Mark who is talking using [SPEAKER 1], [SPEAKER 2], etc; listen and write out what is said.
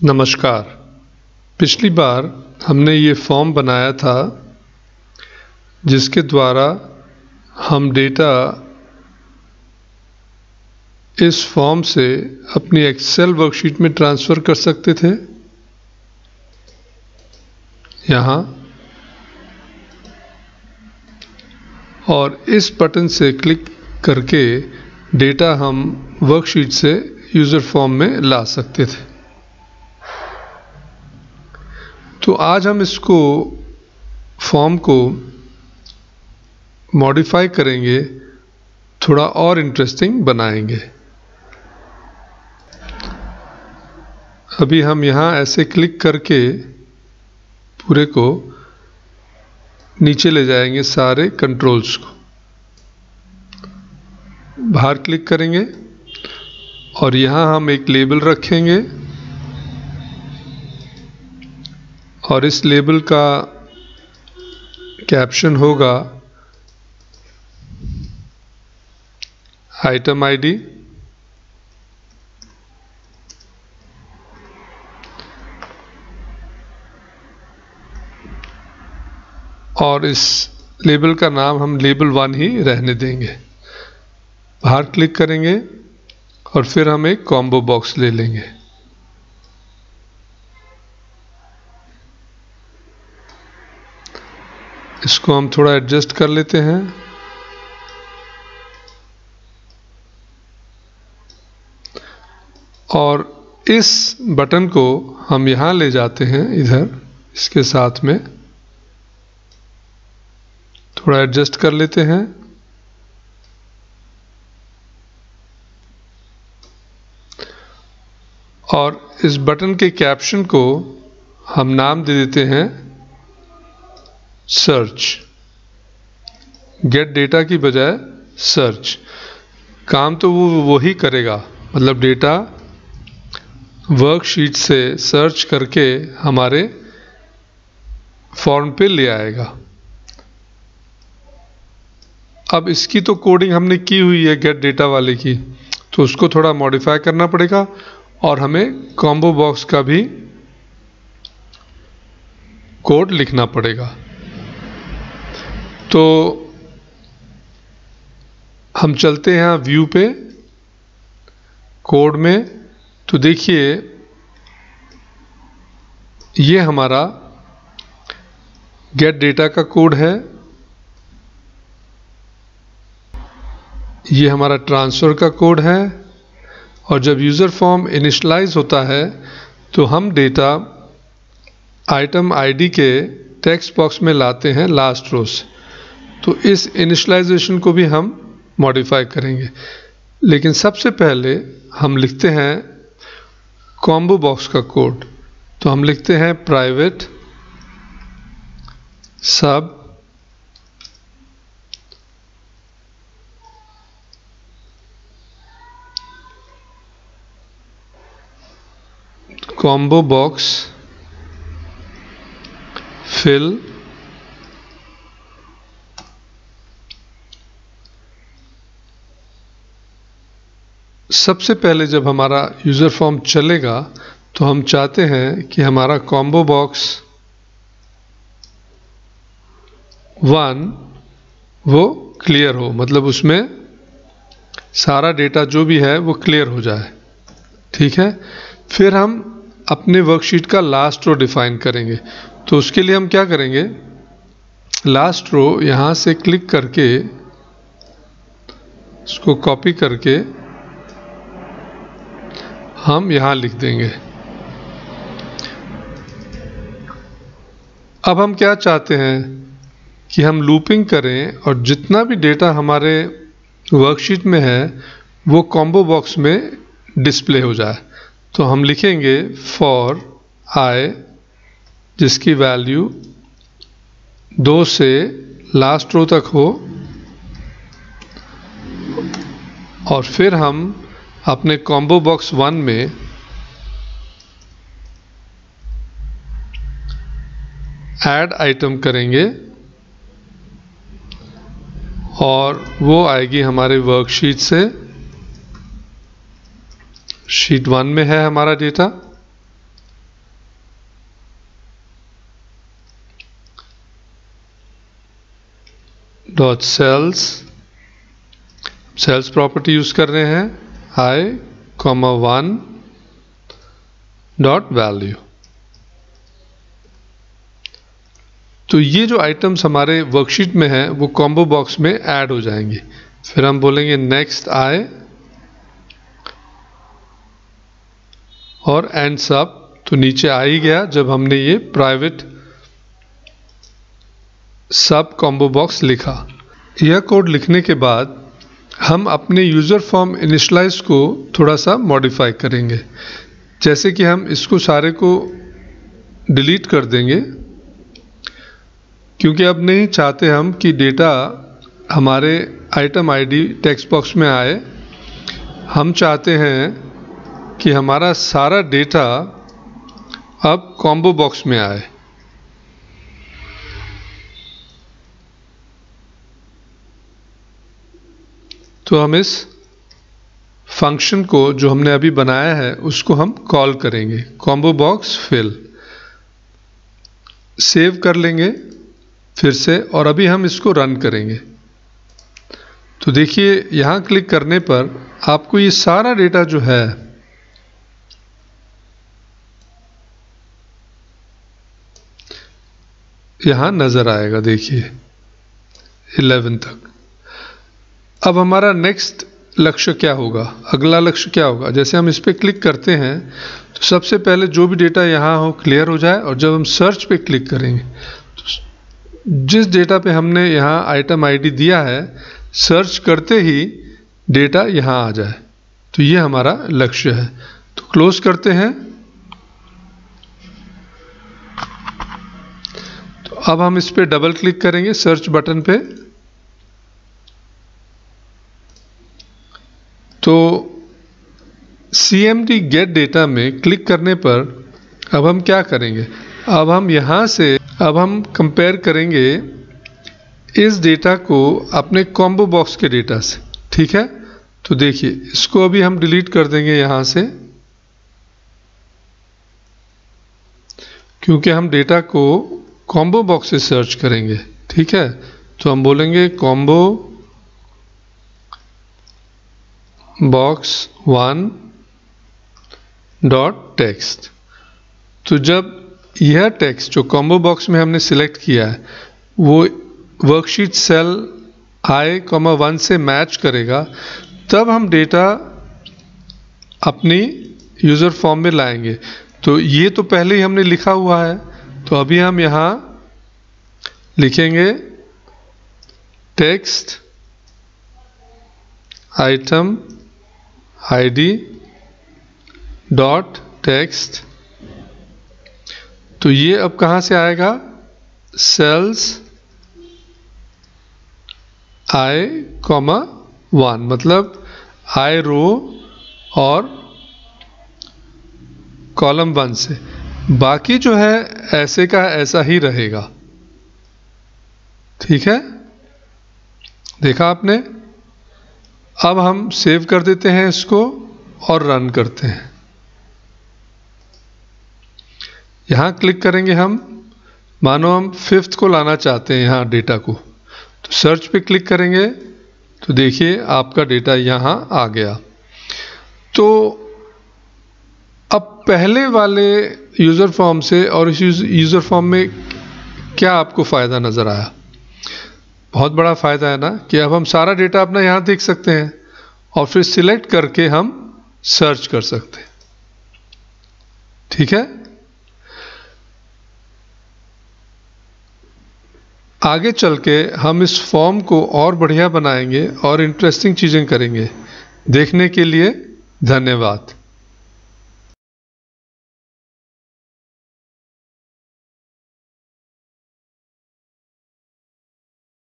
[SPEAKER 1] नमस्कार। पिछली बार हमने ये फॉर्म बनाया था जिसके द्वारा हम डेटा इस फॉर्म से अपनी एक्सेल वर्कशीट में ट्रांसफ़र कर सकते थे। यहाँ और इस बटन से क्लिक करके डेटा हम वर्कशीट से यूज़र फॉर्म में ला सकते थे। तो आज हम इसको फॉर्म को मॉडिफाई करेंगे, थोड़ा और इंटरेस्टिंग बनाएंगे। अभी हम यहाँ ऐसे क्लिक करके पूरे को नीचे ले जाएंगे, सारे कंट्रोल्स को बाहर क्लिक करेंगे और यहाँ हम एक लेबल रखेंगे और इस लेबल का कैप्शन होगा आइटम आईडी और इस लेबल का नाम हम लेबल 1 ही रहने देंगे। बाहर क्लिक करेंगे और फिर हम एक कॉम्बो बॉक्स ले लेंगे। इसको हम थोड़ा एडजस्ट कर लेते हैं। और इस बटन को हम यहाँ ले जाते हैं, इधर इसके साथ में थोड़ा एडजस्ट कर लेते हैं। और इस बटन के कैप्शन को हम नाम दे देते हैं सर्च। गेट डेटा की बजाय सर्च। काम तो वो वही करेगा, मतलब डेटा वर्कशीट से सर्च करके हमारे फॉर्म पे ले आएगा। अब इसकी तो कोडिंग हमने की हुई है गेट डेटा वाले की, तो उसको थोड़ा मॉडिफाई करना पड़ेगा और हमें कॉम्बो बॉक्स का भी कोड लिखना पड़ेगा। तो हम चलते हैं व्यू पे, कोड में। तो देखिए ये हमारा गेट डेटा का कोड है, ये हमारा ट्रांसफ़र का कोड है। और जब यूज़र फॉर्म इनिशियलाइज होता है तो हम डेटा आइटम आईडी के टेक्स्ट बॉक्स में लाते हैं लास्ट रो से। तो इस इनिशियलाइजेशन को भी हम मॉडिफाई करेंगे, लेकिन सबसे पहले हम लिखते हैं कॉम्बो बॉक्स का कोड। तो हम लिखते हैं प्राइवेट सब कॉम्बो बॉक्स फिल सबसे पहले जब हमारा यूज़र फॉर्म चलेगा तो हम चाहते हैं कि हमारा कॉम्बो बॉक्स 1 वो क्लियर हो, मतलब उसमें सारा डेटा जो भी है वो क्लियर हो जाए। ठीक है, फिर हम अपने वर्कशीट का लास्ट रो डिफाइन करेंगे। तो उसके लिए हम क्या करेंगे, लास्ट रो यहाँ से क्लिक करके इसको कॉपी करके हम यहाँ लिख देंगे। अब हम क्या चाहते हैं कि हम लूपिंग करें और जितना भी डेटा हमारे वर्कशीट में है वो कॉम्बो बॉक्स में डिस्प्ले हो जाए। तो हम लिखेंगे फॉर आई जिसकी वैल्यू 2 से लास्ट रो तक हो, और फिर हम अपने कॉम्बो बॉक्स 1 में ऐड आइटम करेंगे और वो आएगी हमारे वर्कशीट से। शीट 1 में है हमारा data, dot cells, cells property use कर रहे हैं I, 1 डॉट वैल्यू। तो ये जो आइटम्स हमारे वर्कशीट में हैं वो कॉम्बो बॉक्स में ऐड हो जाएंगे। फिर हम बोलेंगे नेक्स्ट I और एंड सब, तो नीचे आ ही गया जब हमने ये प्राइवेट सब कॉम्बो बॉक्स लिखा। यह कोड लिखने के बाद हम अपने यूज़र फॉर्म इनिशियलाइज को थोड़ा सा मॉडिफाई करेंगे। जैसे कि हम इसको सारे को डिलीट कर देंगे, क्योंकि अब नहीं चाहते हम कि डेटा हमारे आइटम आईडी टेक्स्ट बॉक्स में आए। हम चाहते हैं कि हमारा सारा डेटा अब कॉम्बो बॉक्स में आए। तो हम इस फंक्शन को जो हमने अभी बनाया है उसको हम कॉल करेंगे, कॉम्बो बॉक्स फिल। सेव कर लेंगे फिर से, और अभी हम इसको रन करेंगे। तो देखिए यहां क्लिक करने पर आपको ये सारा डेटा जो है यहां नजर आएगा। देखिए 11 तक। अब हमारा नेक्स्ट लक्ष्य क्या होगा, अगला लक्ष्य क्या होगा? जैसे हम इस पर क्लिक करते हैं तो सबसे पहले जो भी डेटा यहाँ हो क्लियर हो जाए, और जब हम सर्च पे क्लिक करेंगे तो जिस डेटा पे हमने यहाँ आइटम आईडी दिया है, सर्च करते ही डेटा यहाँ आ जाए। तो ये हमारा लक्ष्य है। तो क्लोज करते हैं। तो अब हम इस पर डबल क्लिक करेंगे सर्च बटन पे। तो CMD गेट डेटा में क्लिक करने पर अब हम क्या करेंगे, अब हम यहाँ से अब हम कंपेयर करेंगे इस डेटा को अपने कॉम्बो बॉक्स के डेटा से। ठीक है, तो देखिए इसको अभी हम डिलीट कर देंगे यहाँ से, क्योंकि हम डेटा को कॉम्बो बॉक्स से सर्च करेंगे। ठीक है, तो हम बोलेंगे कॉम्बो बॉक्स 1 डॉट टेक्स्ट। तो जब यह टेक्स्ट जो कॉम्बो बॉक्स में हमने सिलेक्ट किया है वो वर्कशीट सेल I, 1 से मैच करेगा, तब हम डेटा अपनी यूज़र फॉर्म में लाएंगे। तो ये तो पहले ही हमने लिखा हुआ है, तो अभी हम यहाँ लिखेंगे text item ID dot text. तो ये अब कहाँ से आएगा, सेल्स I, 1, मतलब I रो और कॉलम 1 से। बाकी जो है ऐसे का ऐसा ही रहेगा। ठीक है, देखा आपने। अब हम सेव कर देते हैं इसको और रन करते हैं। यहाँ क्लिक करेंगे हम, मानो हम 5th को लाना चाहते हैं यहाँ डेटा को, तो सर्च पे क्लिक करेंगे तो देखिए आपका डेटा यहाँ आ गया। तो अब पहले वाले यूज़र फॉर्म से और इस यूज़र फॉर्म में क्या आपको फ़ायदा नज़र आया? बहुत बड़ा फ़ायदा है ना, कि अब हम सारा डेटा अपना यहाँ देख सकते हैं और फिर सिलेक्ट करके हम सर्च कर सकते हैं। ठीक है, आगे चल के हम इस फॉर्म को और बढ़िया बनाएंगे और इंटरेस्टिंग चीज़ें करेंगे। देखने के लिए धन्यवाद।